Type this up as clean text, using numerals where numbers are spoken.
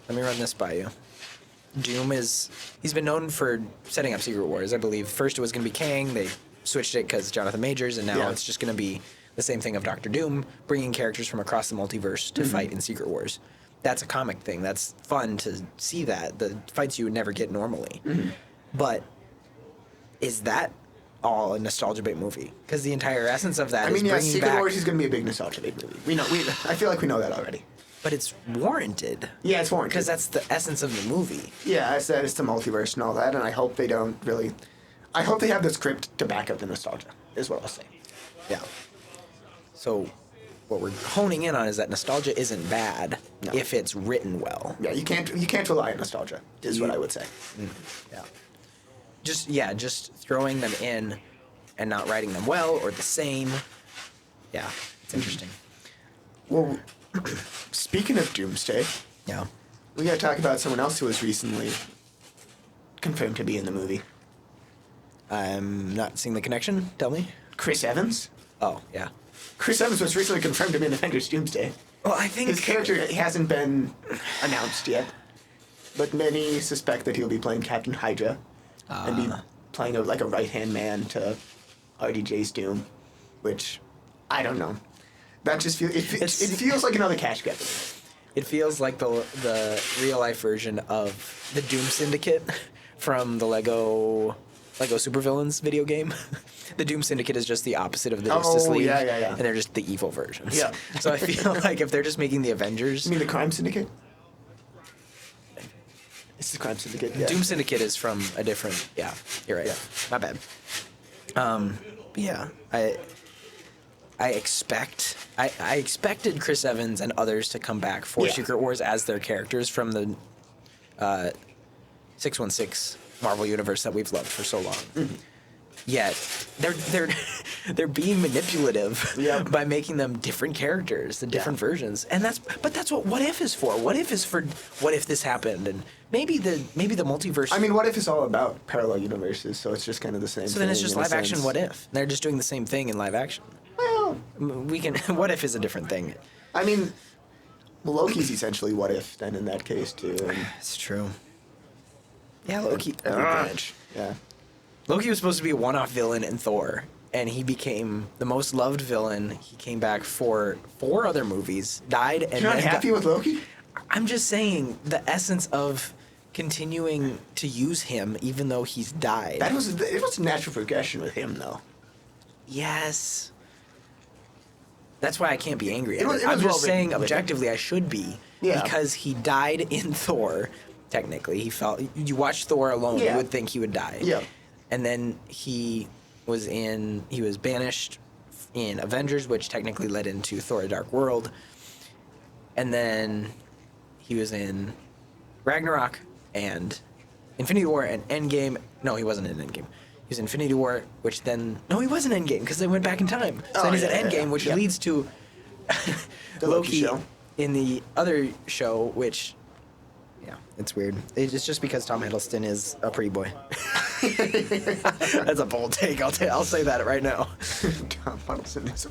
let me run this by you. Doom he's been known for setting up Secret Wars. I believe first it was going to be Kang. They switched it because Jonathan Majors, and now it's just going to be the same thing of Doctor Doom, bringing characters from across the multiverse to fight in Secret Wars. That's a comic thing. That's fun to see that. The fights you would never get normally. But is that all a nostalgia bait movie? Because the entire essence of that is bringing Secret back... Wars is going to be a big nostalgia bait movie. I feel like we know that already. But it's warranted. Yeah, it's warranted. Because that's the essence of the movie. Yeah, I said it's the multiverse and all that, and I hope they don't really... I hope they have the script to back up the nostalgia, is what I'll say. Yeah. So what we're honing in on is that nostalgia isn't bad if it's written well. Yeah, you can't rely on nostalgia, is what I would say. Yeah. Just throwing them in and not writing them well or the same. Yeah, it's interesting. Well, speaking of Doomsday, we got to talk about someone else who was recently confirmed to be in the movie. I'm not seeing the connection. Tell me. Chris Evans. Oh, yeah. Chris Evans was recently confirmed to be in Avengers Doomsday. Well, I think... His character hasn't been announced yet, but many suspect that he'll be playing Captain Hydra and be playing a right-hand man to RDJ's Doom, which, I don't know. That just feels... It feels like another cash grab. It feels like the real-life version of the Doom Syndicate from the Lego Supervillains video game. The Doom Syndicate is just the opposite of the Justice League. Yeah. And they're just the evil versions. Yeah. So I feel like if they're just making the Avengers... You mean the Crime Syndicate? It's the Crime Syndicate, yeah. Doom Syndicate is from a different... Yeah, you're right. Yeah. My bad. Yeah, I expected Chris Evans and others to come back for Secret Wars as their characters from the 616 Marvel universe that we've loved for so long. Yet they're being manipulative by making them different characters, the different versions, and that's what If is for. What If is for what if this happened, and maybe the multiverse. I mean, What If is all about parallel universes, so it's just kind of the same. So then it's just live action What If. They're just doing the same thing in live action. Well, we can. What If is a different thing. I mean, Loki's essentially What If then in that case too. It's true. Yeah, Loki. Yeah. Loki was supposed to be a one-off villain in Thor, and he became the most loved villain. He came back for 4 other movies, died, and You're not happy with Loki? I'm just saying the essence of continuing to use him, even though he's died. It was a natural progression with him, though. Yes. That's why I can't be angry at it. was I'm just well saying written. objectively I should be, because he died in Thor. Technically, you watch Thor alone, you would think he would die. Yeah. And then he was banished in Avengers, which technically led into Thor: A Dark World. And then he was in Ragnarok and Infinity War and Endgame. No, he wasn't in Endgame. He was in Infinity War, which then... No, he was in Endgame, because they went back in time. So then he's in Endgame, which leads to Loki show. In the other show, which... Yeah, it's weird. It's just because Tom Hiddleston is a pretty boy. That's a bold take. I'll say that right now. Tom Hiddleston is